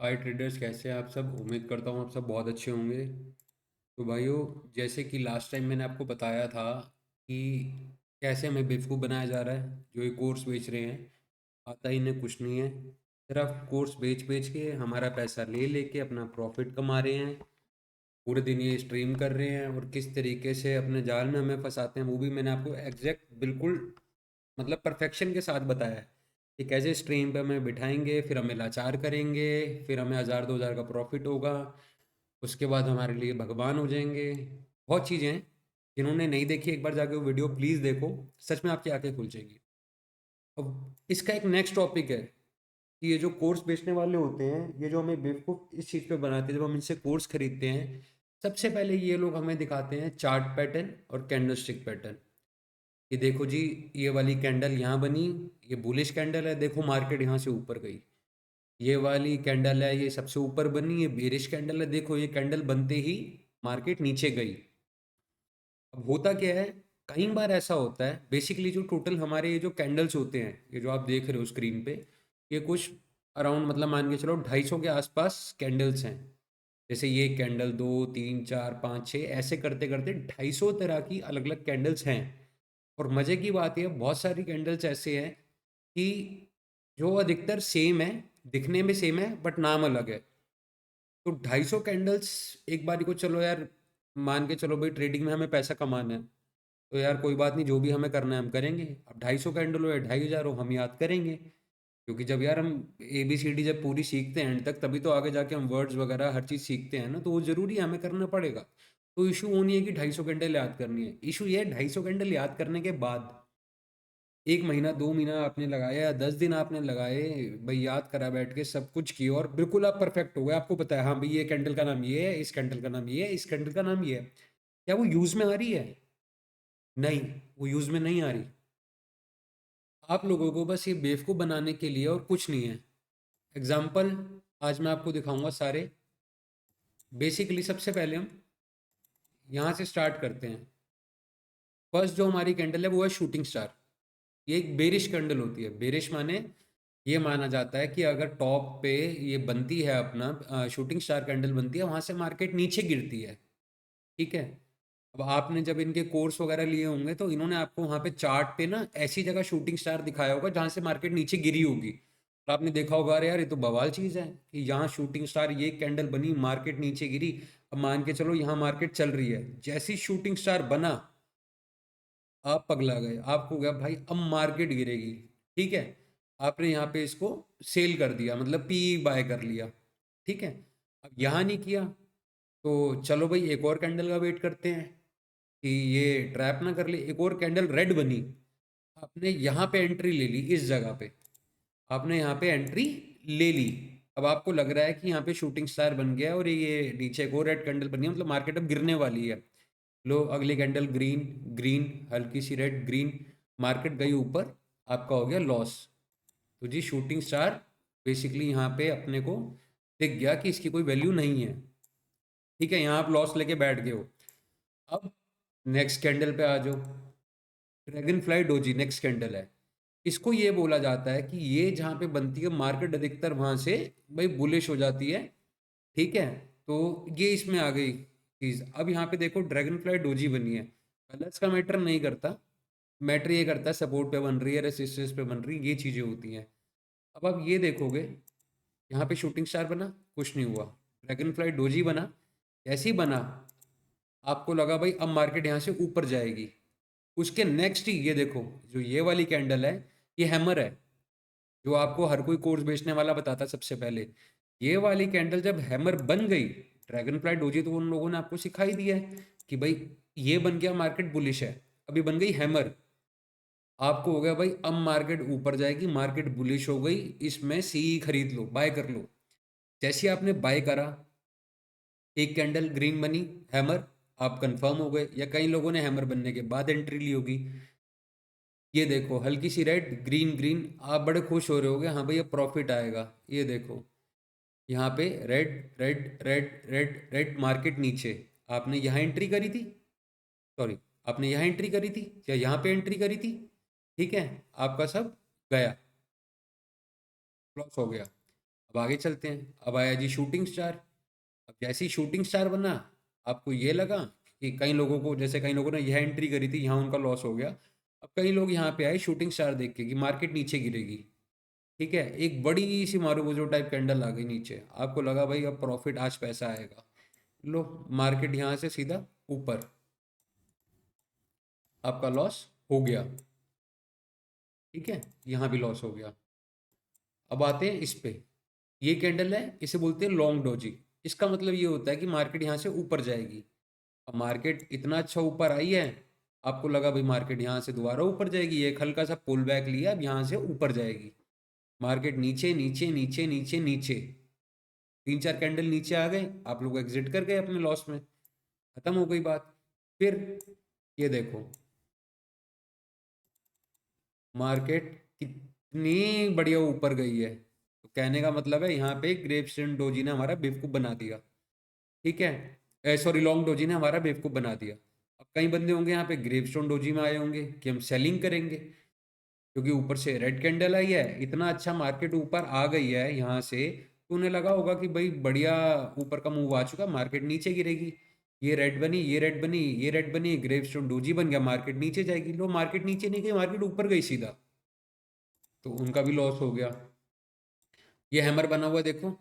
हाय traders, कैसे हैं आप सब। उम्मीद करता हूँ आप सब बहुत अच्छे होंगे। तो भाइयों, जैसे कि लास्ट टाइम मैंने आपको बताया था कि कैसे हमें बेवकूफ़ बनाया जा रहा है। जो ये कोर्स बेच रहे हैं, आता ही इन्हें कुछ नहीं है। सिर्फ कोर्स बेच बेच के हमारा पैसा ले लेके अपना प्रॉफिट कमा रहे हैं। पूरे दिन ये स्ट्रीम कर रहे हैं और किस तरीके से अपने जाल में हमें फंसाते हैं वो भी मैंने आपको एग्जैक्ट बिल्कुल मतलब परफेक्शन के साथ बताया है कि कैसे स्ट्रीम पे हमें बिठाएंगे, फिर हमें लाचार करेंगे, फिर हमें 1000 2000 का प्रॉफिट होगा, उसके बाद हमारे लिए भगवान हो जाएंगे। बहुत चीज़ें हैं, जिन्होंने नहीं देखी एक बार जाके वो वीडियो प्लीज़ देखो। सच में आपकी आंखें खुल जाएंगी। अब इसका एक नेक्स्ट टॉपिक है कि ये जो कोर्स बेचने वाले होते हैं, ये जो हमें बेवकूफ़ इस चीज़ पे बनाते हैं, जब हम इनसे कोर्स खरीदते हैं सबसे पहले ये लोग हमें दिखाते हैं चार्ट पैटर्न और कैंडलस्टिक पैटर्न। कि देखो जी, ये वाली कैंडल यहाँ बनी, ये बुलिश कैंडल है, देखो मार्केट यहाँ से ऊपर गई। ये वाली कैंडल है, ये सबसे ऊपर बनी, ये बेरिश कैंडल है, देखो ये कैंडल बनते ही मार्केट नीचे गई। अब होता क्या है, कई बार ऐसा होता है बेसिकली जो टोटल हमारे ये जो कैंडल्स होते हैं, ये जो आप देख रहे हो स्क्रीन पे, ये कुछ अराउंड मतलब मान के चलो 250 के आसपास कैंडल्स हैं। जैसे ये कैंडल 2 3 4 5 6 ऐसे करते करते 250 तरह की अलग अलग कैंडल्स हैं। और मज़े की बात यह बहुत सारी कैंडल्स ऐसे हैं कि जो अधिकतर सेम है, दिखने में सेम है बट नाम अलग है। तो 250 कैंडल्स एक बारी को, चलो यार मान के चलो भाई ट्रेडिंग में हमें पैसा कमाना है, तो यार कोई बात नहीं, जो भी हमें करना है हम करेंगे। अब 250 कैंडल हो या 2500 हो, हम याद करेंगे। क्योंकि जब यार हम ABCD जब पूरी सीखते हैं एंड तक, तभी तो आगे जाके हम वर्ड्स वगैरह हर चीज़ सीखते हैं ना, तो वो ज़रूरी है, हमें करना पड़ेगा। तो इशू वो नहीं है कि 250 कैंडल याद करनी है, इशू ये है 250 कैंडल याद करने के बाद 1 महीना 2 महीना आपने लगाया या 10 दिन आपने लगाए, भाई याद करा बैठ के सब कुछ किया और बिल्कुल आप परफेक्ट हो गए, आपको पता है हाँ भाई ये कैंडल का नाम ये है, इस कैंडल का नाम ये है, इस कैंडल का नाम ये है। क्या वो यूज़ में आ रही है? नहीं, वो यूज़ में नहीं आ रही। आप लोगों को बस ये बेवकूफ़ बनाने के लिए और कुछ नहीं है। एग्जाम्पल आज मैं आपको दिखाऊंगा सारे। बेसिकली सबसे पहले हम यहाँ से स्टार्ट करते हैं। फर्स्ट जो हमारी कैंडल है वो है शूटिंग स्टार। ये एक बेरिश कैंडल होती है। बेरिश माने ये माना जाता है कि अगर टॉप पे ये बनती है अपना शूटिंग स्टार कैंडल बनती है, वहाँ से मार्केट नीचे गिरती है। ठीक है। अब आपने जब इनके कोर्स वगैरह लिए होंगे तो इन्होंने आपको वहाँ पे चार्ट पे ना ऐसी जगह शूटिंग स्टार दिखाया होगा जहाँ से मार्केट नीचे गिरी होगी। तो आपने देखा होगा अरे यार ये तो बवाल चीज़ है कि यहाँ शूटिंग स्टार ये कैंडल बनी, मार्केट नीचे गिरी। अब मान के चलो यहाँ मार्केट चल रही है, जैसी शूटिंग स्टार बना आप पगला गए, आपको गया भाई अब मार्केट गिरेगी। ठीक है। आपने यहाँ पे इसको सेल कर दिया, मतलब पी बाय कर लिया। ठीक है। अब यहाँ नहीं किया तो चलो भाई एक और कैंडल का वेट करते हैं कि ये ट्रैप ना कर ले। एक और कैंडल रेड बनी, आपने यहाँ पे एंट्री ले ली, इस जगह पे आपने यहाँ पे एंट्री ले ली। अब आपको लग रहा है कि यहाँ पे शूटिंग स्टार बन गया और ये नीचे एक और रेड कैंडल बनी है, मतलब मार्केट अब गिरने वाली है। लो अगली कैंडल ग्रीन, ग्रीन, हल्की सी रेड, ग्रीन, मार्केट गई ऊपर, आपका हो गया लॉस। तो जी शूटिंग स्टार बेसिकली यहाँ पे अपने को दिख गया कि इसकी कोई वैल्यू नहीं है। ठीक है, यहाँ आप लॉस लेके बैठ गए हो। अब नेक्स्ट कैंडल पे आ जाओ। Dragon fly doji next candle है। इसको ये बोला जाता है कि ये जहाँ पे बनती है मार्केट अधिकतर वहां से भाई बुलिश हो जाती है। ठीक है। तो ये इसमें आ गई चीज। अब यहाँ पे देखो ड्रैगन फ्लाई डोजी बनी है, कलर्स का मैटर नहीं करता। मैटर ये करता है सपोर्ट पे बन रही है, रेसिस्टेंस पे बन रही है, ये चीजें होती हैं। अब आप ये देखोगे, यहाँ पे शूटिंग स्टार बना, कुछ नहीं हुआ। ड्रैगन फ्लाई डोजी बना, जैसे ही बना आपको लगा भाई अब मार्केट यहाँ से ऊपर जाएगी। उसके नेक्स्ट ही ये देखो, जो ये वाली कैंडल है, ये हैमर है, जो आपको हर कोई कोर्स बेचने वाला बताता है सबसे पहले। ये वाली कैंडल जब हैमर बन गई, ड्रैगन फ्लाई डोजी तो उन लोगों ने आपको सिखाई दिया है कि भाई ये बन गया मार्केट बुलिश है, अभी बन गई हैमर। आपको हो गया भाई अब मार्केट ऊपर जाएगी, मार्केट बुलिश हो गई, इसमें सी खरीद लो, बाय कर लो। जैसे आपने बाय करा, एक कैंडल ग्रीन बनी, हैमर, आप कंफर्म हो गए, या कई लोगों ने हैमर बनने के बाद एंट्री ली होगी। ये देखो हल्की सी रेड, ग्रीन, ग्रीन, आप बड़े खुश हो रहे होगे हाँ भाई ये प्रॉफिट आएगा। ये देखो यहाँ पे red, red, red, red, red, market नीचे। आपने यहाँ एंट्री करी थी, सॉरी, आपने यहाँ एंट्री करी थी या यहाँ पे एंट्री करी थी। ठीक है। आपका सब गया, लॉस हो गया। अब आगे चलते हैं। अब आया जी शूटिंग स्टार। अब जैसे ही शूटिंग स्टार बना, आपको ये लगा कि कई लोगों को, जैसे कई लोगों ने यह एंट्री करी थी, यहाँ उनका लॉस हो गया। अब कई लोग यहाँ पे आए शूटिंग स्टार देख के कि मार्केट नीचे गिरेगी। ठीक है, एक बड़ी सी मारूबुजो टाइप कैंडल आ गई नीचे, आपको लगा भाई अब प्रॉफिट, आज पैसा आएगा। लो, मार्केट यहाँ से सीधा ऊपर, आपका लॉस हो गया। ठीक है, यहाँ भी लॉस हो गया। अब आते हैं इस पे। ये कैंडल है, इसे बोलते हैं लॉन्ग डोजी। इसका मतलब ये होता है कि मार्केट यहाँ से ऊपर जाएगी। अब मार्केट इतना अच्छा ऊपर आई है, आपको लगा भाई मार्केट यहाँ से दोबारा ऊपर जाएगी, ये हल्का सा पुल बैक लिया, अब यहाँ से ऊपर जाएगी। मार्केट नीचे नीचे नीचे नीचे नीचे, तीन चार कैंडल नीचे आ गए, आप लोग एग्जिट कर गए अपने लॉस में, खत्म हो गई बात। फिर ये देखो मार्केट कितनी बढ़िया ऊपर गई है। तो कहने का मतलब है यहाँ पे ग्रेवस्टोन डोजी ने हमारा बेवकूफ़ बना दिया। ठीक है, सॉरी, लॉन्ग डोजी ने हमारा बेवकूफ़ बना दिया। अब कई बंदे होंगे यहाँ पे ग्रेवस्टोन डोजी में आए होंगे कि हम सेलिंग करेंगे, क्योंकि ऊपर से रेड कैंडल आई है, इतना अच्छा मार्केट ऊपर आ गई है यहाँ से, तो उन्हें लगा होगा कि भाई बढ़िया ऊपर का मूव आ चुका, मार्केट नीचे गिरेगी। ये रेड बनी, ये रेड बनी, ये रेड बनी, ग्रेवस्टोन डोजी बन गया, मार्केट नीचे जाएगी। लो, मार्केट नीचे नहीं गई, मार्केट ऊपर गई सीधा, तो उनका भी लॉस हो गया। ये हैमर बना हुआ है, देखो,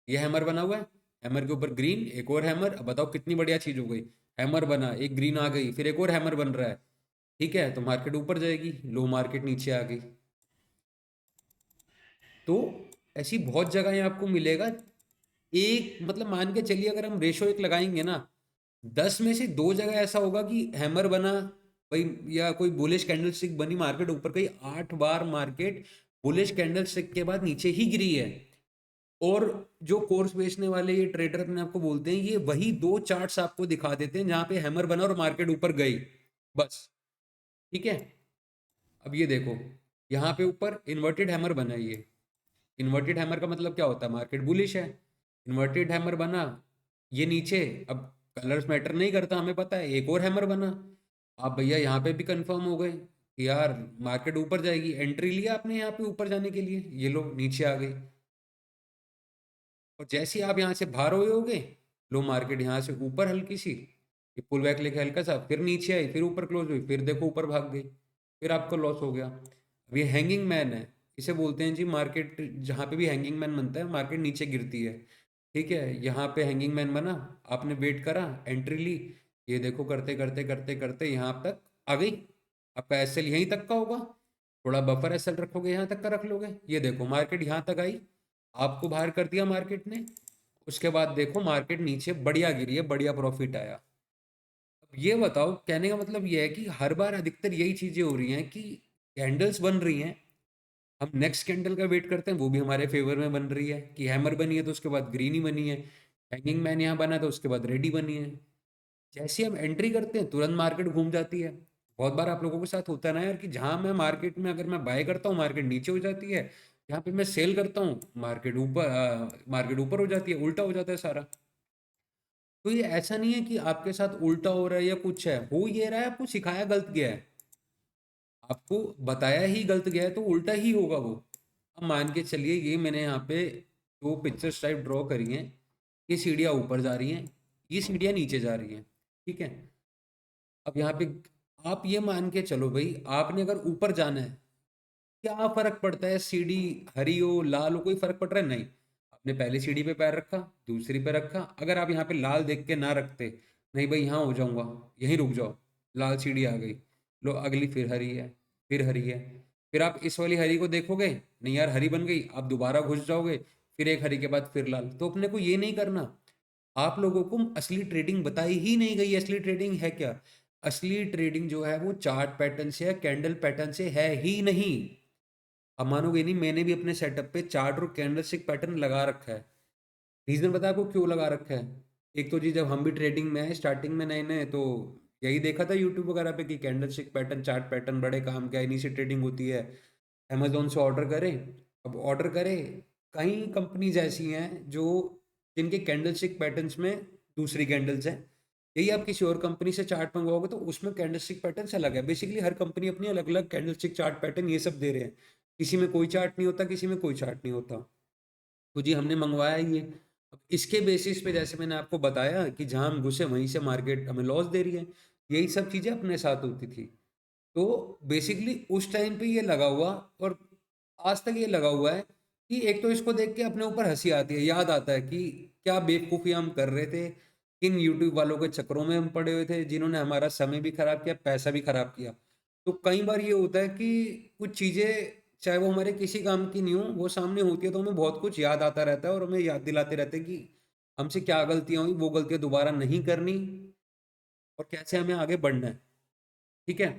ये हैमर बना हुआ है, हैमर के ऊपर ग्रीन, एक और हैमर। अब बताओ कितनी बढ़िया चीज हो गई। हैमर बना, एक ग्रीन आ गई, फिर एक और हैमर बन रहा है। ठीक है, तो मार्केट ऊपर जाएगी, लो मार्केट नीचे आ गई। तो ऐसी बहुत जगह आपको मिलेगा। एक मतलब मान के चलिए, अगर हम रेशो एक लगाएंगे ना, 10 में से 2 जगह ऐसा होगा कि हैमर बना भाई, या कोई बुलिश कैंडलस्टिक बनी, मार्केट ऊपर गई। 8 बार मार्केट बुलिश कैंडलस्टिक के बाद नीचे ही गिरी है। और जो कोर्स बेचने वाले ये ट्रेडर अपने आपको बोलते हैं, ये वही 2 चार्ट्स आपको दिखा देते हैं जहां पे हैमर बना और मार्केट ऊपर गई, बस। ठीक है, अब ये देखो, यहाँ पे ऊपर इन्वर्टेड हैमर बना है ये। इन्वर्टेड हैमर का मतलब क्या होता है, मार्केट बुलिश है। इन्वर्टेड हैमर बना, ये नीचे। अब कलर्स मैटर नहीं करता, हमें पता है। एक और हैमर बना, आप भैया यहाँ पे भी कंफर्म हो गए कि यार मार्केट ऊपर जाएगी, एंट्री लिया आपने यहाँ पे ऊपर जाने के लिए, ये लो नीचे आ गई। और जैसे ही आप यहाँ से बाहर हुए होगे, लो मार्केट यहाँ से ऊपर हल्की सी, ये पुल बैक लेके हल्का सा, फिर नीचे आई, फिर ऊपर क्लोज हुई, फिर देखो ऊपर भाग गई, फिर आपका लॉस हो गया। अब ये हैंगिंग मैन है, इसे बोलते हैं जी मार्केट, जहाँ पे भी हैंगिंग मैन बनता है मार्केट नीचे गिरती है। ठीक है, यहाँ पे हैंगिंग मैन बना, आपने वेट करा, एंट्री ली, ये देखो करते करते करते करते यहाँ तक आ गई। आपका एसएल यहीं तक का होगा, थोड़ा बफर एसएल रखोगे यहाँ तक का रख लोगे। ये देखो मार्केट यहाँ तक आई, आपको बाहर कर दिया मार्केट ने। उसके बाद देखो मार्केट नीचे बढ़िया गिरी है, बढ़िया प्रॉफिट आया। अब ये बताओ, कहने का मतलब ये है कि हर बार अधिकतर यही चीजें हो रही हैं कि कैंडल्स बन रही हैं, हम नेक्स्ट कैंडल का वेट करते हैं, वो भी हमारे फेवर में बन रही है कि हैमर बनी है तो उसके बाद ग्रीन ही बनी है, हैंगिंग मैन यहाँ बना तो उसके बाद रेड ही बनी है। जैसे हम एंट्री करते हैं तुरंत मार्केट घूम जाती है। बहुत बार आप लोगों के साथ होता है ना यार, कि जहां मैं मार्केट में अगर मैं बाय करता हूँ मार्केट नीचे हो जाती है, जहाँ पे मैं सेल करता हूँ मार्केट ऊपर हो जाती है, उल्टा हो जाता है सारा। तो ये ऐसा नहीं है कि आपके साथ उल्टा हो रहा है या कुछ है, हो ये रहा है, आपको सिखाया गलत गया है, आपको बताया ही गलत गया है, तो उल्टा ही होगा वो। अब मान के चलिए, ये मैंने यहाँ पे 2 पिक्चर्स टाइप ड्रॉ करी हैं, ये सीढ़ियाँ ऊपर जा रही हैं, ये सीढ़ियाँ नीचे जा रही हैं। ठीक है, अब यहाँ पे आप ये मान के चलो भाई, आपने अगर ऊपर जाना है, क्या फर्क पड़ता है सीढ़ी हरी हो लाल हो, कोई फर्क पड़ रहा है नहीं। आपने पहली सीढ़ी पे पैर रखा, दूसरी पे रखा, अगर आप यहाँ पे लाल देख के ना रखते, नहीं भाई यहाँ हो जाऊंगा, यहीं रुक जाओ, लाल सीढ़ी आ गई, लो अगली फिर हरी है, फिर हरी है, फिर आप इस वाली हरी को देखोगे, नहीं यार हरी बन गई, आप दोबारा घुस जाओगे, फिर एक हरी के बाद फिर लाल। तो अपने को ये नहीं करना। आप लोगों को असली ट्रेडिंग बताई ही नहीं गई। असली ट्रेडिंग है क्या? असली ट्रेडिंग जो है वो चार्ट पैटर्न से है, कैंडल पैटर्न से है ही नहीं। अब मानोगे नहीं, मैंने भी अपने सेटअप पे चार्ट और कैंडलस्टिक पैटर्न लगा रखा है। रीजन पता है आपको क्यों लगा रखा है? एक तो जी, जब हम भी ट्रेडिंग में आए स्टार्टिंग में नए नए, तो यही देखा था यूट्यूब वगैरह पे कि कैंडलस्टिक पैटर्न, चार्ट पैटर्न बड़े काम का है, इन्हीं से ट्रेडिंग होती है। अमेजोन से ऑर्डर करें, अब ऑर्डर करें, कई कंपनीज ऐसी हैं जो, जिनके कैंडलस्टिक पैटर्न्स में दूसरी कैंडल्स हैं। यही आप किसी और कंपनी से चार्ट मंगवाओगे तो उसमें कैंडलस्टिक पैटर्न से अलग है। बेसिकली हर कंपनी अपनी अलग अलग कैंडलस्टिक चार्ट पैटर्न ये सब दे रहे हैं, किसी में कोई चार्ट नहीं होता, किसी में कोई चार्ट नहीं होता। तो जी हमने मंगवाया ये। अब इसके बेसिस पे जैसे मैंने आपको बताया कि जहाँ हम घुसे वहीं से मार्केट हमें लॉस दे रही है। यही सब चीज़ें अपने साथ होती थी। तो बेसिकली उस टाइम पे ये लगा हुआ, और आज तक ये लगा हुआ है कि एक तो इसको देख के अपने ऊपर हँसी आती है, याद आता है कि क्या बेवकूफ़ी हम कर रहे थे, किन यूट्यूब वालों के चक्करों में हम पड़े हुए थे, जिन्होंने हमारा समय भी खराब किया, पैसा भी खराब किया। तो कई बार ये होता है कि कुछ चीज़ें चाहे वो हमारे किसी काम की नहीं हो, वो सामने होती है तो हमें बहुत कुछ याद आता रहता है और हमें याद दिलाते रहते हैं कि हमसे क्या गलतियाँ हुई, वो गलतियाँ दोबारा नहीं करनी और कैसे हमें आगे बढ़ना है। ठीक है?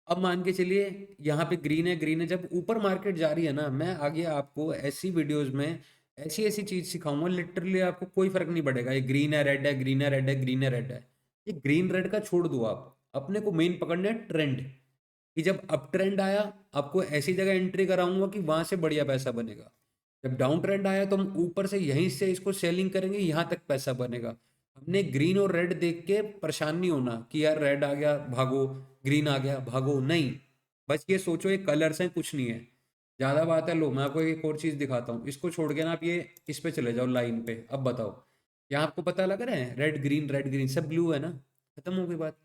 अब मान के चलिए यहाँ पे ग्रीन है, जब ऊपर मार्केट जा रही है ना, मैं आगे आपको ऐसी वीडियोज़ में ऐसी-ऐसी चीज़ सिखाऊँगा, लिटरली आपको कोई फ़र्क नहीं पड़ेगा। ये ग्रीन है, रेड है, ग्रीन है, रेड है, ग्रीन है, रेड है। ये ग्रीन रेड का छोड़ दो आप, अपने को मेन पकड़ना है ट्रेंड, कि जब अप ट्रेंड आया, आपको ऐसी जगह एंट्री कराऊँगा कि वहाँ से बढ़िया पैसा बनेगा। जब डाउन ट्रेंड आया तो हम ऊपर से यहीं से इसको सेलिंग करेंगे, यहाँ तक पैसा बनेगा। हमने ग्रीन और रेड देख के परेशान नहीं होना कि यार रेड आ गया भागो, ग्रीन आ गया भागो, नहीं। बस ये सोचो ये कलर्स हैं, कुछ नहीं है। ज़्यादा बात है, लो मैं आपको एक और चीज़ दिखाता हूँ। इसको छोड़ के ना आप ये इस पे चले जाओ लाइन पे। अब बताओ, यहाँ आपको पता लग रहा है रेड ग्रीन सब ब्लू है ना? खत्म हो गई बात।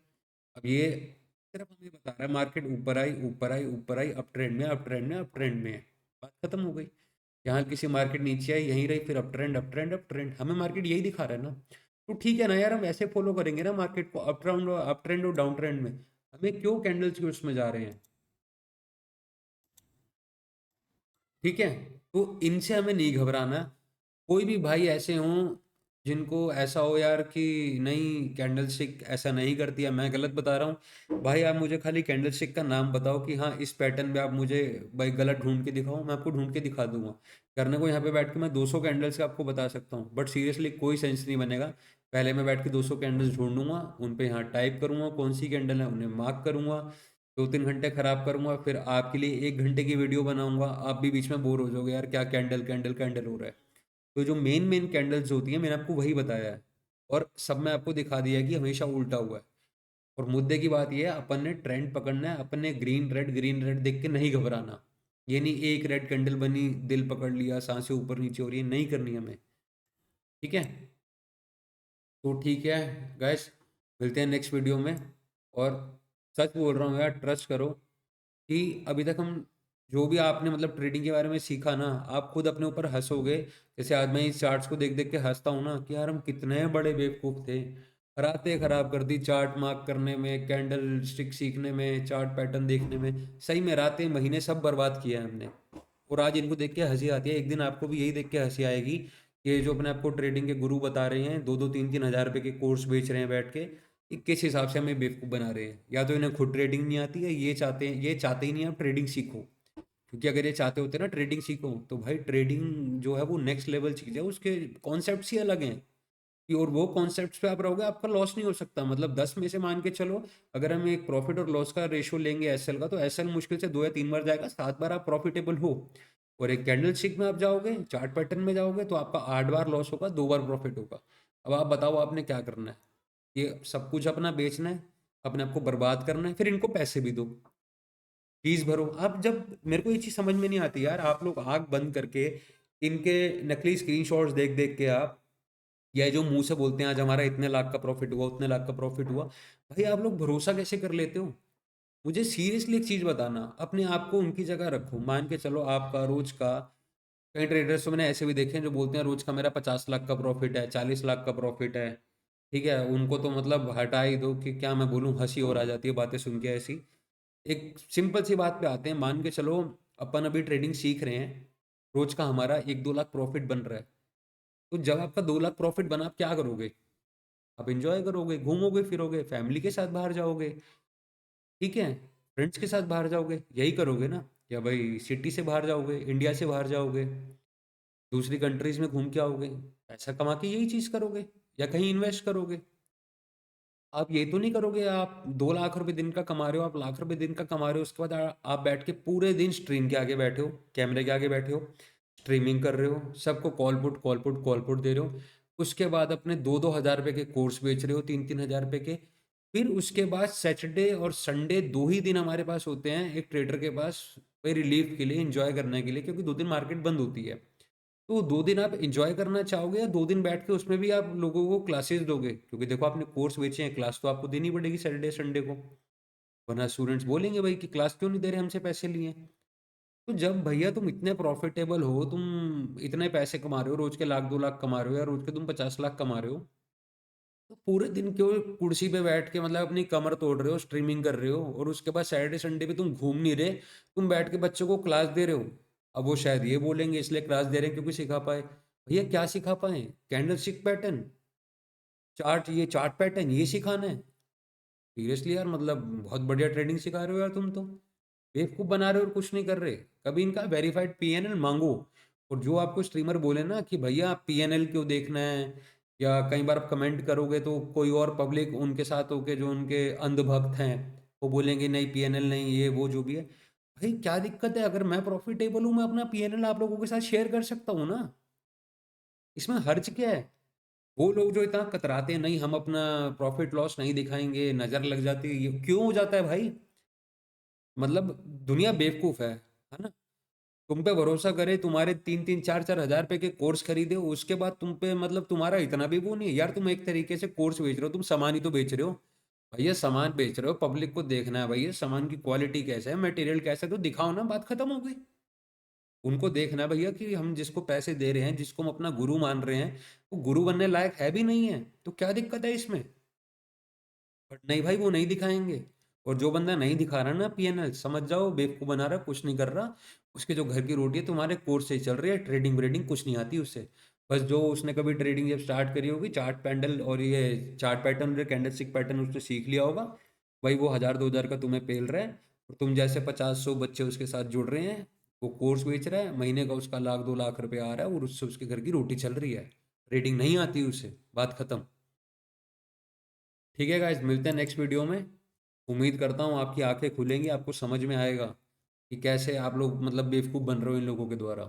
अब ये सिर्फ हमें बता रहा है मार्केट ऊपर आई, ऊपर आई, ऊपर आई, अप ट्रेंड में, अप ट्रेंड में, अप ट्रेंड में है। बात खत्म हो गई। यहाँ किसी मार्केट नीचे आई, यहीं रही, फिर up trend, up trend, up trend. हमें मार्केट यही दिखा रहा है ना। तो ठीक है ना यार, हम ऐसे फॉलो करेंगे ना मार्केट को, अप ट्रेंड और डाउन ट्रेंड में। हमें क्यों कैंडल्स के उसमें जा रहे हैं? ठीक है? तो इनसे हमें नहीं घबराना। कोई भी भाई ऐसे हों जिनको ऐसा हो यार कि नहीं कैंडल स्टिक ऐसा नहीं करती है, मैं गलत बता रहा हूँ, भाई आप मुझे खाली कैंडल स्टिक का नाम बताओ कि हाँ इस पैटर्न में आप मुझे भाई गलत ढूंढ के दिखाओ, मैं आपको ढूंढ के दिखा दूंगा। करने को यहाँ पे बैठ के मैं 200 कैंडल्स का आपको बता सकता हूँ, बट सीरियसली कोई सेंस नहीं बनेगा। पहले मैं बैठ के 200 कैंडल्स ढूंढूंगा, उन पे यहाँ टाइप करूंगा कौन सी कैंडल है, उन्हें मार्क करूंगा, 2-3 घंटे खराब करूंगा, फिर आपके लिए 1 घंटे की वीडियो बनाऊंगा। आप भी बीच में बोर हो जाओगे यार क्या कैंडल कैंडल कैंडल हो रहा है। तो जो मेन मेन कैंडल्स होती हैं मैंने आपको वही बताया है, और सब में आपको दिखा दिया है कि हमेशा उल्टा हुआ है। और मुद्दे की बात यह है, अपन ने ट्रेंड पकड़ना है, अपन ने ग्रीन रेड देख के नहीं घबराना। ये नहीं एक रेड कैंडल बनी दिल पकड़ लिया, सांसें ऊपर नीचे हो रही है, नहीं करनी हमें। ठीक है? तो ठीक है गाइस, मिलते हैं नेक्स्ट वीडियो में। और सच बोल रहा हूँ यार, ट्रस्ट करो कि अभी तक हम जो भी आपने मतलब ट्रेडिंग के बारे में सीखा ना, आप खुद अपने ऊपर हंसोगे। जैसे आज मैं इस चार्ट्स को देख देख के हंसता हूँ ना कि यार हम कितने बड़े बेवकूफ़ थे। रातें खराब कर दी चार्ट मार्क करने में, कैंडल स्टिक सीखने में, चार्ट पैटर्न देखने में, सही में रातें महीने सब बर्बाद किया है हमने। और आज इनको देख के हंसी आती है, एक दिन आपको भी यही देख के हंसी आएगी कि ये जो अपने आपको ट्रेडिंग के गुरु बता रहे हैं, 2-2 3-3 हज़ार रुपए के कोर्स बेच रहे हैं बैठ के, ये किस हिसाब से हमें बेवकूफ़ बना रहे हैं। या तो इन्हें खुद ट्रेडिंग नहीं आती है, ये चाहते ही नहीं आप ट्रेडिंग सीखो। क्योंकि अगर ये चाहते होते ना ट्रेडिंग सीखो, तो भाई ट्रेडिंग जो है वो नेक्स्ट लेवल चीज़ है, उसके कॉन्सेप्ट्स ही अलग हैं। कि और वो कॉन्सेप्ट्स पे आप रहोगे, आपका लॉस नहीं हो सकता। मतलब 10 में से मान के चलो, अगर हम एक प्रॉफिट और लॉस का रेशियो लेंगे एसएल का, तो एसएल मुश्किल से 2 या 3 बार जाएगा, 7 बार आप प्रॉफिटेबल हो। और एक कैंडल स्टिक में आप जाओगे, चार्ट पैटर्न में जाओगे, तो आपका 8 बार लॉस होगा, 2 बार प्रॉफिट होगा। अब आप बताओ आपने क्या करना है? ये सब कुछ अपना बेचना है, अपने आप को बर्बाद करना है, फिर इनको पैसे भी दो, फीस भरो। आप जब मेरे को ये चीज़ समझ में नहीं आती यार, आप लोग आँख बंद करके इनके नकली स्क्रीनशॉट्स देख देख के आप, या जो मुंह से बोलते हैं आज हमारा इतने लाख का प्रॉफिट हुआ, उतने लाख का प्रॉफिट हुआ, भाई आप लोग भरोसा कैसे कर लेते हो? मुझे सीरियसली एक चीज़ बताना, अपने आप को उनकी जगह रखो। मान के चलो आपका रोज का, कई ट्रेडर्स तो मैंने ऐसे भी देखे हैं जो बोलते हैं रोज का मेरा 50 लाख का प्रॉफिट है, 40 लाख का प्रॉफिट है। ठीक है, उनको तो मतलब हटा ही दो कि क्या मैं बोलूँ, हंसी और आ जाती है बातें सुन के ऐसी। एक सिंपल सी बात पे आते हैं, मान के चलो अपन अभी ट्रेडिंग सीख रहे हैं, रोज का हमारा 1-2 लाख प्रॉफिट बन रहा है। तो जब आपका 2 लाख प्रॉफिट बना, आप क्या करोगे? आप एंजॉय करोगे, घूमोगे फिरोगे, फैमिली के साथ बाहर जाओगे। ठीक है, फ्रेंड्स के साथ बाहर जाओगे, यही करोगे ना? या भाई सिटी से बाहर जाओगे, इंडिया से बाहर जाओगे, दूसरी कंट्रीज में घूम के आओगे, पैसा कमा के यही चीज़ करोगे, या कहीं इन्वेस्ट करोगे। आप ये तो नहीं करोगे, आप 2 लाख रुपए दिन का कमा रहे हो, आप लाख रुपए दिन का कमा रहे हो, उसके बाद आप बैठ के पूरे दिन स्ट्रीम के आगे बैठे हो, कैमरे के आगे बैठे हो, स्ट्रीमिंग कर रहे हो, सबको कॉल पुट दे रहे हो। उसके बाद अपने 2-2 हज़ार रुपए के कोर्स बेच रहे हो, 3-3 हज़ार रुपए के। फिर उसके बाद सैटरडे और संडे 2 ही दिन हमारे पास होते हैं एक ट्रेडर के पास, भाई रिलीफ के लिए, इंजॉय करने के लिए, क्योंकि 2 दिन मार्केट बंद होती है। तो 2 दिन आप एन्जॉय करना चाहोगे या 2 दिन बैठ के उसमें भी आप लोगों को क्लासेस दोगे? क्योंकि देखो आपने कोर्स बेचे हैं, क्लास तो आपको देनी पड़ेगी सैटरडे, संडे को। वरना स्टूडेंट्स बोलेंगे भाई कि क्लास क्यों नहीं दे रहे, हमसे पैसे लिए। तो जब भैया तुम इतने प्रॉफिटेबल हो, तुम इतने पैसे कमा रहे हो, रोज के लाख 2 लाख कमा रहे हो या रोज के तुम 50 लाख कमा रहे हो, तो पूरे दिन क्यों कुर्सी पे बैठ के मतलब अपनी कमर तोड़ रहे हो, स्ट्रीमिंग कर रहे हो और उसके बाद सैटरडे संडे पे तुम घूम नहीं रहे, तुम बैठ के बच्चों को क्लास दे रहे हो। अब वो शायद ये बोलेंगे इसलिए क्लास दे रहे हैं क्योंकि सिखा पाए। भैया क्या सिखा पाए? Candle stick pattern, chart pattern ये सिखाना है? सीरियसली यार, मतलब बहुत बढ़िया ट्रेडिंग सिखा रहे हो यार तुम तो। बेवकूफ़ बना रहे हो और कुछ नहीं कर रहे। कभी इनका वेरीफाइड पीएनएल मांगो। और जो आपको स्ट्रीमर बोले ना कि भैया आप पीएनएल क्यों देखना है, या कई बार आप कमेंट करोगे तो कोई और पब्लिक उनके साथ होके जो उनके अंधभक्त हैं वो बोलेंगे नहीं पीएनएल नहीं, ये वो जो भी है। भाई क्या दिक्कत है? अगर मैं प्रॉफिटेबल हूँ, मैं अपना पीएनएल आप लोगों के साथ शेयर कर सकता हूँ ना। इसमें हर्ज क्या है? वो लोग जो इतना कतराते हैं, नहीं हम अपना प्रॉफिट लॉस नहीं दिखाएंगे, नजर लग जाती है, ये क्यों हो जाता है भाई? मतलब दुनिया बेवकूफ है ना? तुम पे भरोसा करे, तुम्हारे 3-3 4-4 हजार रुपए के कोर्स खरीदे, उसके बाद तुम पे मतलब तुम्हारा इतना भी वो नहीं है यार। तुम एक तरीके से कोर्स बेच रहे हो, तुम सामान ही तो बेच रहे हो। भैया सामान बेच रहे हो, पब्लिक को देखना है भैया सामान की क्वालिटी कैसा है, मटेरियल कैसा है, तो दिखाओ ना, बात खत्म हो गई। उनको देखना है भैया कि हम जिसको पैसे दे रहे हैं, जिसको हम अपना गुरु मान रहे हैं, वो गुरु बनने लायक है भी नहीं है, तो क्या दिक्कत है इसमें? बट नहीं भाई, वो नहीं दिखाएंगे। और जो बंदा नहीं दिखा रहा ना पीएनएल, समझ जाओ बेवकूफ बना रहा, कुछ नहीं कर रहा। उसके जो घर की रोटी है तुम्हारे कोर्स से ही चल रही है, ट्रेडिंग व्रेडिंग कुछ नहीं आती उससे। बस जो उसने कभी ट्रेडिंग जब स्टार्ट करी होगी, चार्ट पैंडल और ये चार्ट पैटर्न और कैंडल स्टिक पैटर्न उसने सीख लिया होगा। भाई वो 1000-2000 का तुम्हें पेल रहा है, और तुम जैसे 50-100 बच्चे उसके साथ जुड़ रहे हैं। वो कोर्स बेच रहा है, महीने का उसका 1 लाख 2 लाख रुपए आ रहा है और उससे उसके घर की रोटी चल रही है। ट्रेडिंग नहीं आती उसे, बात खत्म। ठीक है गाइस, मिलते हैं नेक्स्ट वीडियो में। उम्मीद करता हूँ आपकी आंखें खुलेंगी, आपको समझ में आएगा कि कैसे आप लोग मतलब बेवकूफ़ बन रहे हो इन लोगों के द्वारा।